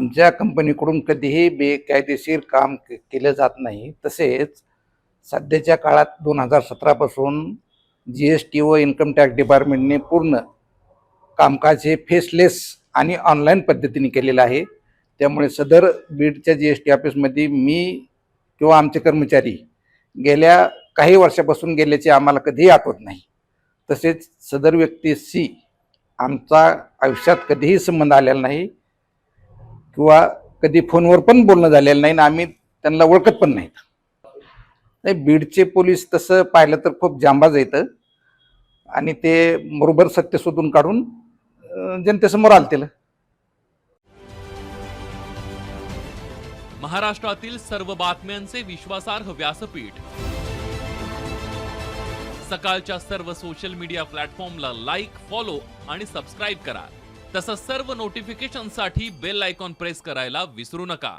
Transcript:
आमच्या कंपनीकडून कधीही बेकायदेशीर काम केलं जात नाही. तसेच सध्याच्या काळात 2017 पासून GST व इन्कम टॅक्स डिपार्टमेंटने पूर्ण कामकाज हे फेसलेस आणि ऑनलाईन पद्धतीने केलेलं आहे. त्यामुळे सदर बीडच्या GST ऑफिसमध्ये मी किंवा आमचे कर्मचारी गेल्या काही वर्षापासून गेल्याचे आम्हाला कधीही आठवत नाही. तसेच सदर व्यक्तीशी आमचा आयुष्यात कधीही संबंध आलेला नाही किंवा कधी फोनवर पण बोलणं झालेलं नाही आणि आम्ही त्यांना ओळखत पण नाहीत. नाही, बीडचे पोलीस तसं पाहिलं तर खूप जांबाज आहेत आणि ते बरोबर सत्य शोधून काढून जनतेसमोर आणतील. महाराष्ट्रातील सर्व बातम्यांचे विश्वासार्ह व्यासपीठ. सकाळच्या सर्व सोशल मीडिया प्लॅटफॉर्मला लाईक, फॉलो आणि सबस्क्राईब करा. तसंच सर्व नोटिफिकेशनसाठी बेल आयकॉन प्रेस करायला विसरू नका.